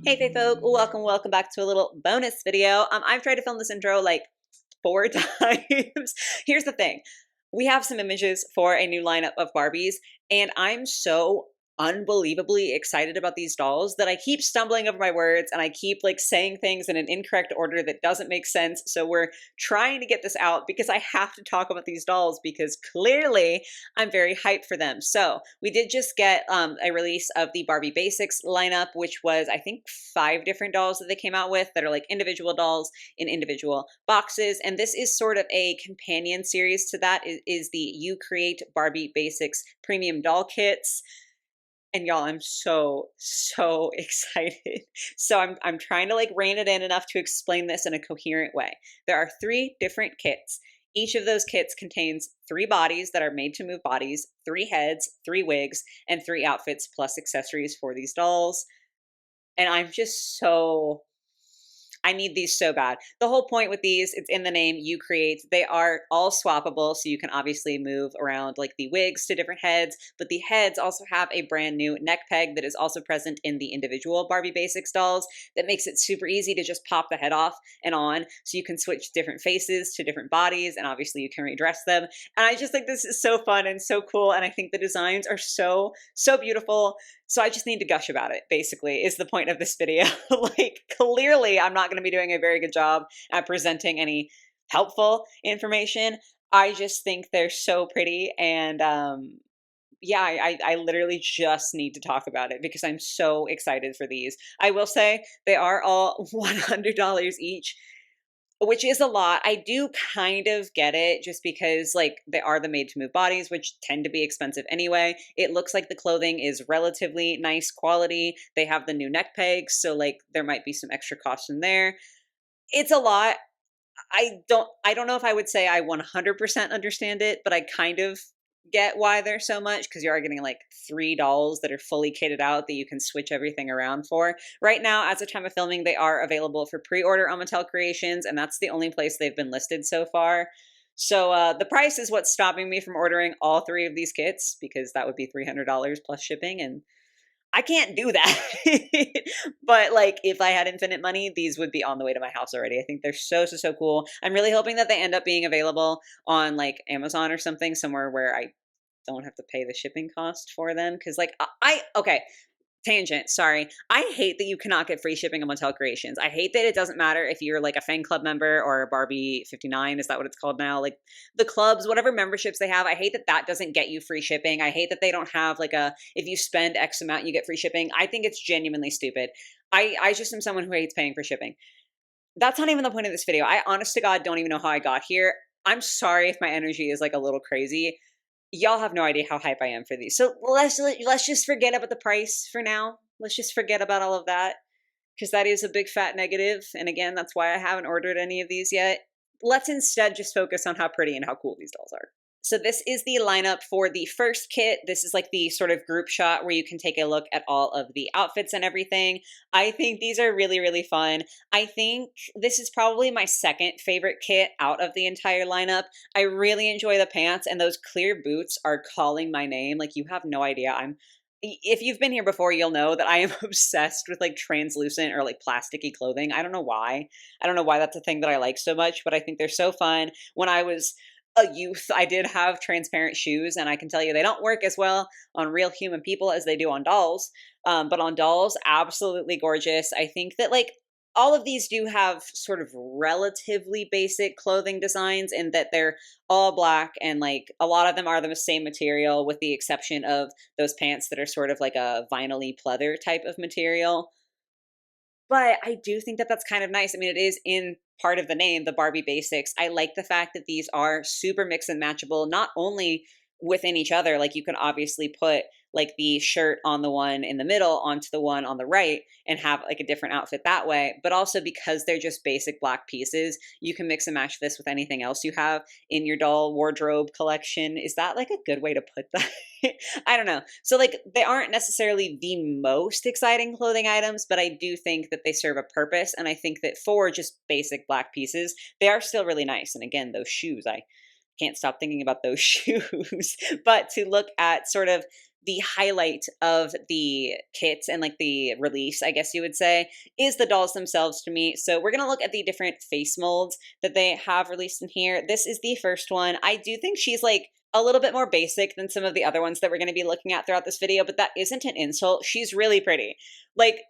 Hey Fae folk, welcome back to a little bonus video. I've tried to film this intro like 4 times. Here's the thing. We have some images for a new lineup of Barbies, and I'm so unbelievably excited about these dolls that I keep stumbling over my words and I keep like saying things in an incorrect order that doesn't make sense. So we're trying to get this out because I have to talk about these dolls because clearly I'm very hyped for them. So we did just get a release of the Barbie Basics lineup, which was, I think, 5 different dolls that they came out with that are like individual dolls in individual boxes. And this is sort of a companion series to that, is the You Create Barbie Basics premium doll kits. And y'all, I'm so excited. So I'm trying to like rein it in enough to explain this in a coherent way. There are 3 different kits. Each of those kits contains 3 bodies that are made to move bodies, 3 heads, 3 wigs, and 3 outfits plus accessories for these dolls. And I'm just so I need these so bad. The whole point with these, it's in the name, You Create. They are all swappable, so you can obviously move around like the wigs to different heads, but the heads also have a brand new neck peg that is also present in the individual Barbie Basics dolls that makes it super easy to just pop the head off and on, so you can switch different faces to different bodies, and obviously you can redress them. And I just think this is so fun and so cool, and I think the designs are so beautiful. So I just need to gush about it, basically, is the point of this video. Like, clearly, I'm not going to be doing a very good job at presenting any helpful information. I just think they're so pretty. And yeah, I literally just need to talk about it because I'm so excited for these. I will say they are all $100 each, which is a lot. I do kind of get it just because like they are the made to move bodies, which tend to be expensive anyway. It looks like the clothing is relatively nice quality. They have the new neck pegs, so like there might be some extra cost in there. It's a lot. I don't know if I would say I 100% understand it, but I kind of get why they're so much because you are getting like 3 dolls that are fully kitted out that you can switch everything around for. Right now, as of time of filming, they are available for pre-order on Mattel Creations, and that's the only place they've been listed so far. So the price is what's stopping me from ordering all 3 of these kits because that would be $300 plus shipping, and I can't do that. But like if I had infinite money, these would be on the way to my house already. I think they're so cool. I'm really hoping that they end up being available on like Amazon or something, somewhere where I don't have to pay the shipping cost for them. Cause like okay, tangent, sorry. I hate that you cannot get free shipping on Mattel Creations. I hate that it doesn't matter if you're like a fan club member or a Barbie 59, is that what it's called now? Like the clubs, whatever memberships they have, I hate that that doesn't get you free shipping. I hate that they don't have like a, if you spend X amount, you get free shipping. I think it's genuinely stupid. I just am someone who hates paying for shipping. That's not even the point of this video. I honest to God don't even know how I got here. I'm sorry if my energy is like a little crazy. Y'all have no idea how hype I am for these. So let's just forget about the price for now. Let's just forget about all of that because that is a big fat negative. And again, that's why I haven't ordered any of these yet. Let's instead just focus on how pretty and how cool these dolls are. So this is the lineup for the first kit. This is like the sort of group shot where you can take a look at all of the outfits and everything. I think these are really fun. I think this is probably my second favorite kit out of the entire lineup. I really enjoy the pants, and those clear boots are calling my name. Like, you have no idea. If you've been here before, you'll know that I am obsessed with like translucent or like plasticky clothing. I don't know why. I don't know why that's a thing that I like so much, but I think they're so fun. When I was a youth, I did have transparent shoes, and I can tell you they don't work as well on real human people as they do on dolls. But on dolls, absolutely gorgeous. I think that like all of these do have sort of relatively basic clothing designs in that they're all black, and like a lot of them are the same material with the exception of those pants that are sort of like a vinyl-y pleather type of material. But I do think that that's kind of nice. I mean, it is in part of the name, the Barbie Basics. I like the fact that these are super mix and matchable, not only within each other, like you can obviously put like the shirt on the one in the middle onto the one on the right and have like a different outfit that way, but also because they're just basic black pieces, you can mix and match this with anything else you have in your doll wardrobe collection. Is that like a good way to put that? I don't know. So like they aren't necessarily the most exciting clothing items, but I do think that they serve a purpose. And I think that for just basic black pieces, they are still really nice. And again, those shoes, I can't stop thinking about those shoes. But to look at sort of the highlight of the kits and like the release, I guess you would say, is the dolls themselves to me. So we're gonna look at the different face molds that they have released in here. This is the first one. I do think she's like a little bit more basic than some of the other ones that we're gonna be looking at throughout this video, but that isn't an insult. She's really pretty. Like,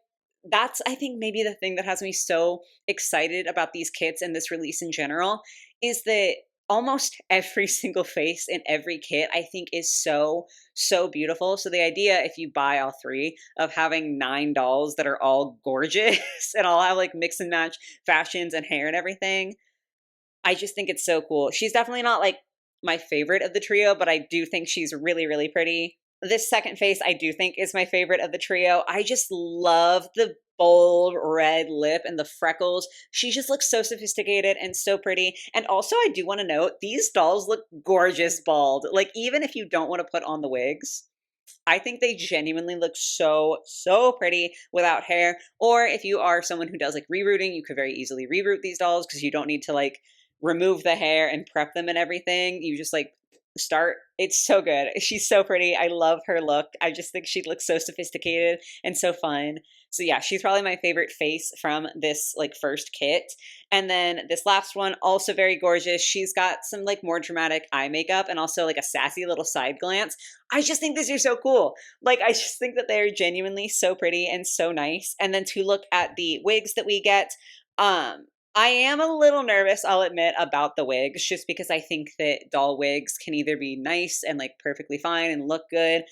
that's, I think, maybe the thing that has me so excited about these kits and this release in general is that almost every single face in every kit I think is so beautiful. So the idea, if you buy all three, of having 9 dolls that are all gorgeous and all have like mix and match fashions and hair and everything, I just think it's so cool. She's definitely not like my favorite of the trio, but I do think she's really pretty. This second face I do think is my favorite of the trio. I just love the bold red lip and the freckles. She just looks so sophisticated and so pretty. And also, I do want to note, these dolls look gorgeous bald. Like, even if you don't want to put on the wigs, I think they genuinely look so pretty without hair. Or if you are someone who does like rerooting, you could very easily reroot these dolls because you don't need to like remove the hair and prep them and everything. You just like start. It's so good. She's so pretty. I love her look. I just think she looks so sophisticated and so fun. So yeah, she's probably my favorite face from this like first kit. And then this last one, also very gorgeous. She's got some like more dramatic eye makeup and also like a sassy little side glance. I just think these are so cool. Like, I just think that they're genuinely so pretty and so nice. And then to look at the wigs that we get, I am a little nervous, I'll admit, about the wigs, just because I think that doll wigs can either be nice and like perfectly fine and look good,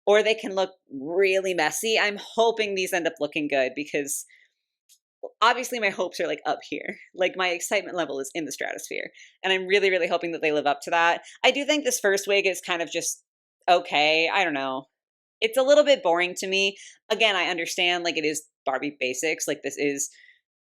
or they can look really messy. I'm hoping these end up looking good because obviously my hopes are like up here. Like, my excitement level is in the stratosphere, and I'm really hoping that they live up to that. I do think this first wig is kind of just okay. I don't know. It's a little bit boring to me. Again, I understand like it is Barbie Basics. Like, this is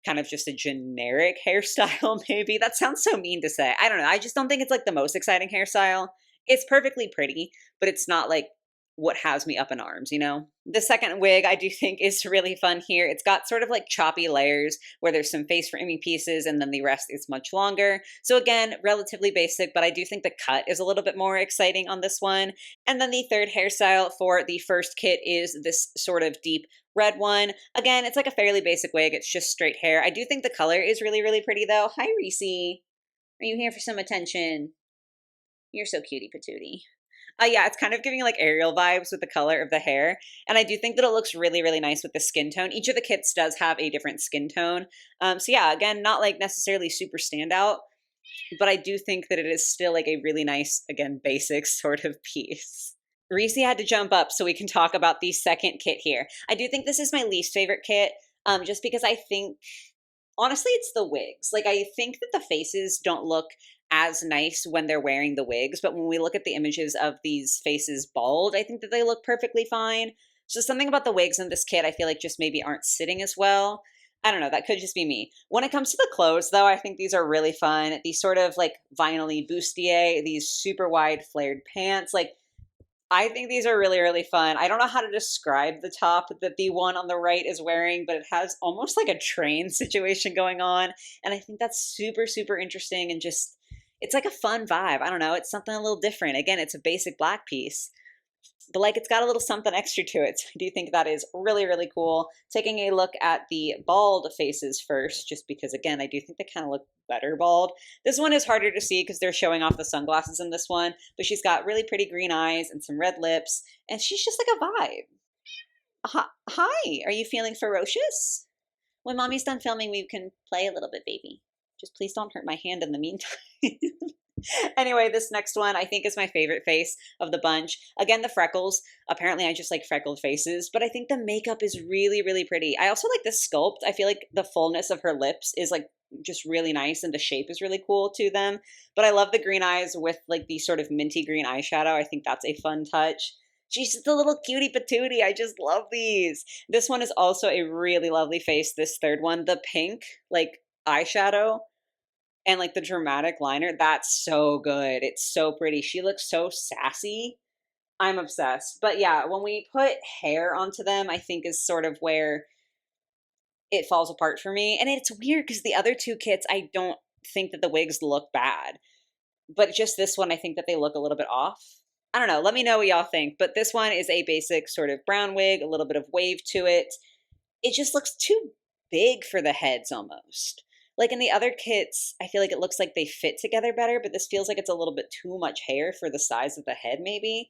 kind of just a generic hairstyle, maybe. That sounds so mean to say. I don't know. I just don't think it's like the most exciting hairstyle. It's perfectly pretty, but it's not like what has me up in arms, you know? The second wig I do think is really fun here. It's got sort of like choppy layers where there's some face framing pieces and then the rest is much longer. So again, relatively basic, but I do think the cut is a little bit more exciting on this one. And then the third hairstyle for the first kit is this sort of deep red one. Again, it's like a fairly basic wig. It's just straight hair. I do think the color is really pretty though. Hi, Reese. Are you here for some attention? You're so cutie patootie. Yeah, it's kind of giving like Ariel vibes with the color of the hair. And I do think that it looks really nice with the skin tone. Each of the kits does have a different skin tone. So yeah, again, not like necessarily super standout, but I do think that it is still like a really nice, again, basic sort of piece. Reese had to jump up so we can talk about the second kit here. I do think this is my least favorite kit, just because I think, honestly, it's the wigs. Like, I think that the faces don't look as nice when they're wearing the wigs, but when we look at the images of these faces bald, I think that they look perfectly fine. So something about the wigs in this kit I feel like just maybe aren't sitting as well. I don't know, that could just be me. When it comes to the clothes, though, I think these are really fun. These sort of like vinyl-y bustier, these super wide flared pants, like, I think these are really fun. I don't know how to describe the top that the one on the right is wearing, but it has almost like a train situation going on. And I think that's super interesting and just, it's like a fun vibe. I don't know. It's something a little different. Again, it's a basic black piece, but like it's got a little something extra to it. So I do think that is really cool. Taking a look at the bald faces first, just because again, I do think they kind of look better bald. This one is harder to see because they're showing off the sunglasses in this one, but she's got really pretty green eyes and some red lips, and she's just like a vibe. Hi, are you feeling ferocious? When mommy's done filming, we can play a little bit, baby. Just please don't hurt my hand in the meantime. Anyway, this next one I think is my favorite face of the bunch. Again, the freckles. Apparently I just like freckled faces, but I think the makeup is really pretty. I also like the sculpt. I feel like the fullness of her lips is like just really nice and the shape is really cool to them. But I love the green eyes with like the sort of minty green eyeshadow. I think that's a fun touch. She's just a little cutie patootie. I just love these. This one is also a really lovely face, this third one. The pink, like, eyeshadow and like the dramatic liner, that's so good. It's so pretty. She looks so sassy. I'm obsessed. But yeah, when we put hair onto them, I think is sort of where it falls apart for me. And it's weird because the other two kits, I don't think that the wigs look bad. But just this one, I think that they look a little bit off. I don't know. Let me know what y'all think. But this one is a basic sort of brown wig, a little bit of wave to it. It just looks too big for the heads almost. Like in the other kits, I feel like it looks like they fit together better, but this feels like it's a little bit too much hair for the size of the head, maybe.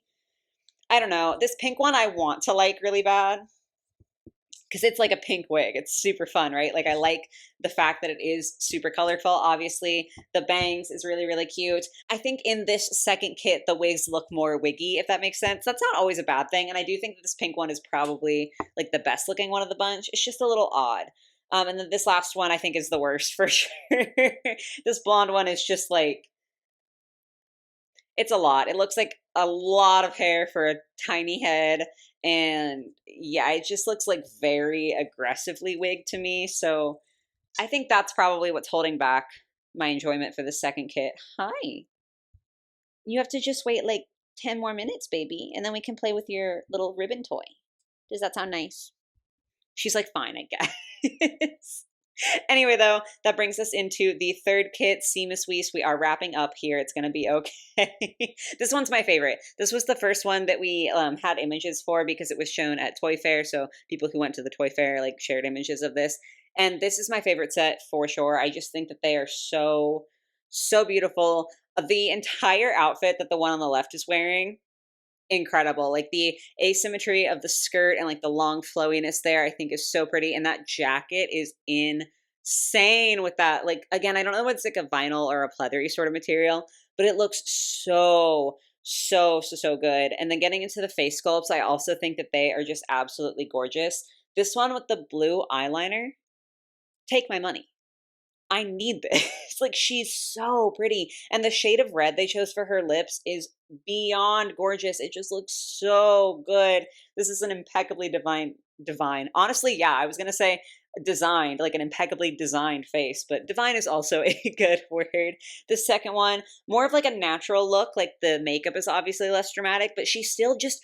I don't know. This pink one I want to like really bad because it's like a pink wig. It's super fun, right? Like I like the fact that it is super colorful. Obviously, the bangs is really, really cute. I think in this second kit, the wigs look more wiggy, if that makes sense. That's not always a bad thing. And I do think that this pink one is probably like the best looking one of the bunch. It's just a little odd. And then this last one I think is the worst for sure. This blonde one is just like, it's a lot. It looks like a lot of hair for a tiny head. And yeah, it just looks like very aggressively wigged to me. So I think that's probably what's holding back my enjoyment for the second kit. Hi. You have to just wait like 10 more minutes, baby, and then we can play with your little ribbon toy. Does that sound nice? She's like, fine, I guess. Anyway, though, that brings us into the third kit, Seamus Weiss. We are wrapping up here. It's going to be okay. This one's my favorite. This was the first one that we had images for because it was shown at Toy Fair. So people who went to the Toy Fair like shared images of this. And this is my favorite set for sure. I just think that they are so, so beautiful. The entire outfit that the one on the left is wearing, incredible. Like the asymmetry of the skirt and like the long flowiness there, I think is so pretty. And that jacket is insane with that. Like, again, I don't know what's like a vinyl or a pleathery sort of material, but it looks so, so good. And then getting into the face sculpts, I also think that they are just absolutely gorgeous. This one with the blue eyeliner, take my money. I need this. Like, she's so pretty. And the shade of red they chose for her lips is beyond gorgeous. It just looks so good. This is an impeccably divine. Honestly, yeah, I was going to say designed, like an impeccably designed face, but divine is also a good word. The second one, more of like a natural look. Like the makeup is obviously less dramatic, but she still just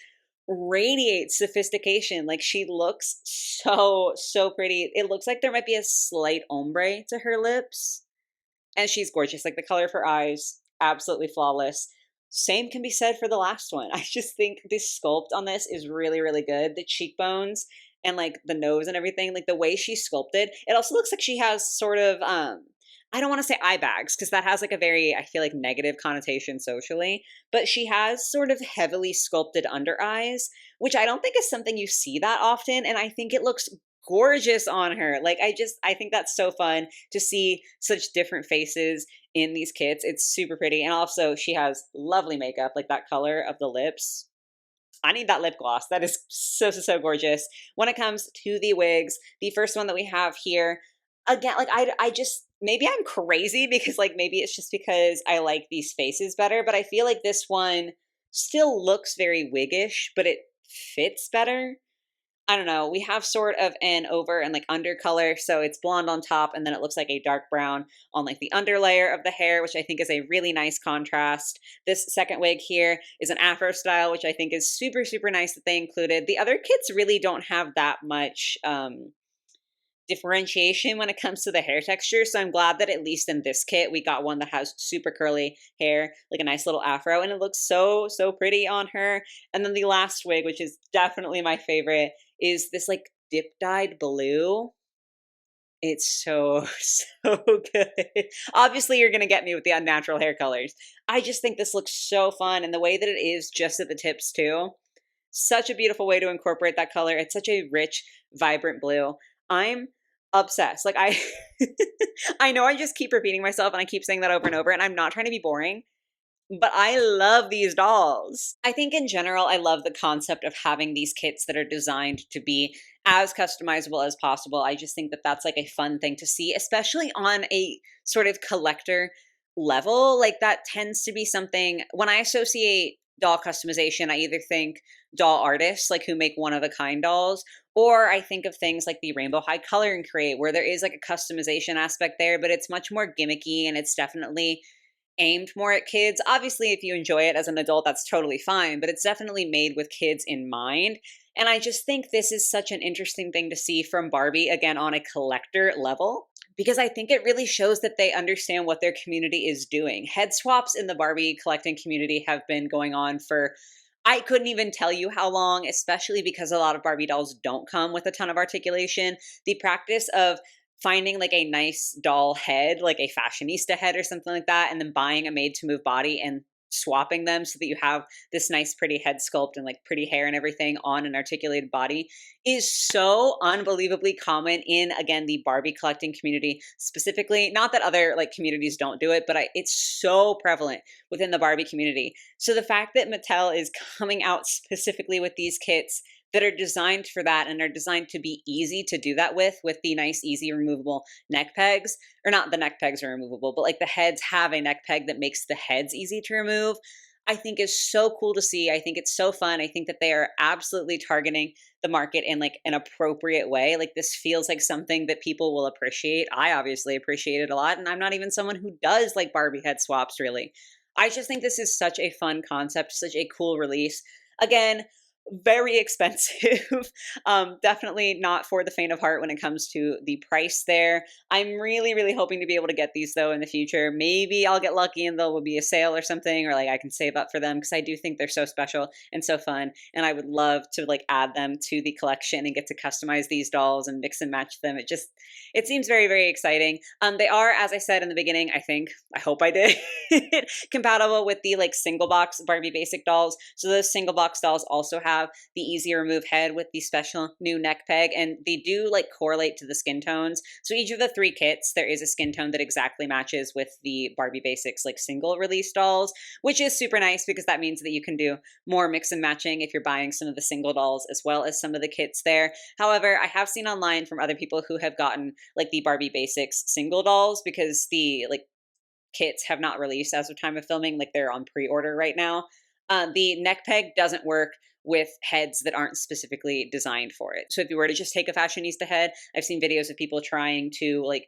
radiates sophistication. Like she looks so pretty. It looks like there might be a slight ombre to her lips, and she's gorgeous. Like the color of her eyes, absolutely flawless. Same can be said for the last one. I just think this sculpt on this is really, really good. The cheekbones and like the nose and everything, like the way she sculpted, it also looks like she has sort of I don't want to say eye bags because that has like a very, I feel like, negative connotation socially, but she has sort of heavily sculpted under eyes, which I don't think is something you see that often. And I think it looks gorgeous on her. Like, I think that's so fun to see such different faces in these kits. It's super pretty. And also, she has lovely makeup, like that color of the lips. I need that lip gloss. That is so gorgeous. When it comes to the wigs, the first one that we have here, again, like I just, maybe I'm crazy because like maybe it's just because I like these faces better, but I feel like this one still looks very wiggish, but it fits better. I don't know. We have sort of an over and like under color. So it's blonde on top and then it looks like a dark brown on like the underlayer of the hair, which I think is a really nice contrast. This second wig here is an afro style, which I think is super nice that they included. The other kits really don't have that much differentiation when it comes to the hair texture. So I'm glad that at least in this kit, we got one that has super curly hair, like a nice little afro, and it looks so pretty on her. And then the last wig, which is definitely my favorite, is this like dip dyed blue. It's so good. Obviously, you're going to get me with the unnatural hair colors. I just think this looks so fun. And the way that it is just at the tips too, such a beautiful way to incorporate that color. It's such a rich, vibrant blue. I'm obsessed. Like I know I just keep repeating myself and I keep saying that over and over, and I'm not trying to be boring, but I love these dolls. I think in general, I love the concept of having these kits that are designed to be as customizable as possible. I just think that that's like a fun thing to see, especially on a sort of collector level. Like that tends to be something when I associate doll customization, I either think doll artists, like who make one-of-a-kind dolls, or I think of things like the Rainbow High Color and Create, where there is like a customization aspect there, but it's much more gimmicky and it's definitely aimed more at kids. Obviously, if you enjoy it as an adult, that's totally fine, but it's definitely made with kids in mind. And I just think this is such an interesting thing to see from Barbie, again, on a collector level. because I think it really shows that they understand what their community is doing. Head swaps in the Barbie collecting community have been going on for, I couldn't even tell you how long, especially because a lot of Barbie dolls don't come with a ton of articulation. The practice of finding like a nice doll head, like a fashionista head or something like that, and then buying a made to move body and swapping them so that you have this nice pretty head sculpt and like pretty hair and everything on an articulated body is so unbelievably common in, again, the Barbie collecting community specifically. Not that other like communities don't do it, but it's so prevalent within the Barbie community. So the fact that Mattel is coming out specifically with these kits that are designed for that and are designed to be easy to do that with the nice, easy, removable neck pegs, or not the neck pegs are removable, but like the heads have a neck peg that makes the heads easy to remove, I think is so cool to see. I think it's so fun. I think that they are absolutely targeting the market in like an appropriate way. Like this feels like something that people will appreciate. I obviously appreciate it a lot, and I'm not even someone who does like Barbie head swaps really. I just think this is such a fun concept, such a cool release. Again, very expensive. Definitely not for the faint of heart when it comes to the price there. I'm really, really hoping to be able to get these though in the future. Maybe I'll get lucky and there will be a sale or something, or like I can save up for them because I do think they're so special and so fun. And I would love to like add them to the collection and get to customize these dolls and mix and match them. It seems very, very exciting. They are, as I said in the beginning, I hope I did, compatible with the like single box Barbie basic dolls. So those single box dolls also have the easy remove head with the special new neck peg, and they do like correlate to the skin tones. So each of the 3 kits, there is a skin tone that exactly matches with the Barbie Basics like single release dolls, which is super nice because that means that you can do more mix and matching if you're buying some of the single dolls as well as some of the kits there. However, I have seen online from other people who have gotten like the Barbie Basics single dolls because the like kits have not released as of time of filming, like they're on pre-order right now. The neck peg doesn't work with heads that aren't specifically designed for it. So if you were to just take a fashionista head, I've seen videos of people trying to like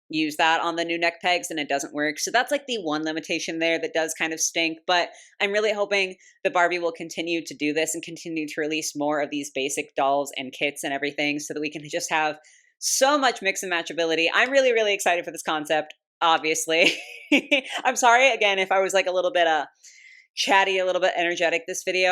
use that on the new neck pegs and it doesn't work. So that's like the one limitation there that does kind of stink, but I'm really hoping that Barbie will continue to do this and continue to release more of these basic dolls and kits and everything so that we can just have so much mix and matchability. I'm really, really excited for this concept, obviously. I'm sorry again if I was like a little bit chatty, a little bit energetic this video.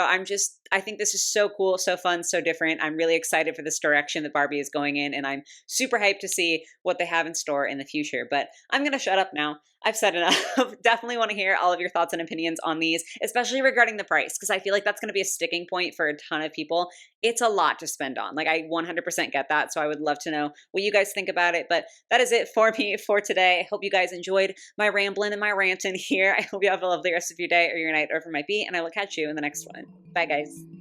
I think this is so cool, so fun, so different. I'm really excited for this direction that Barbie is going in, and I'm super hyped to see what they have in store in the future. But I'm going to shut up now. I've said enough. Definitely want to hear all of your thoughts and opinions on these, especially regarding the price, because I feel like that's going to be a sticking point for a ton of people. It's a lot to spend on. Like I 100% get that. So I would love to know what you guys think about it. But that is it for me for today. I hope you guys enjoyed my rambling and my ranting here. I hope you have a lovely rest of your day or your night or wherever it might be. And I will catch you in the next one. Bye guys.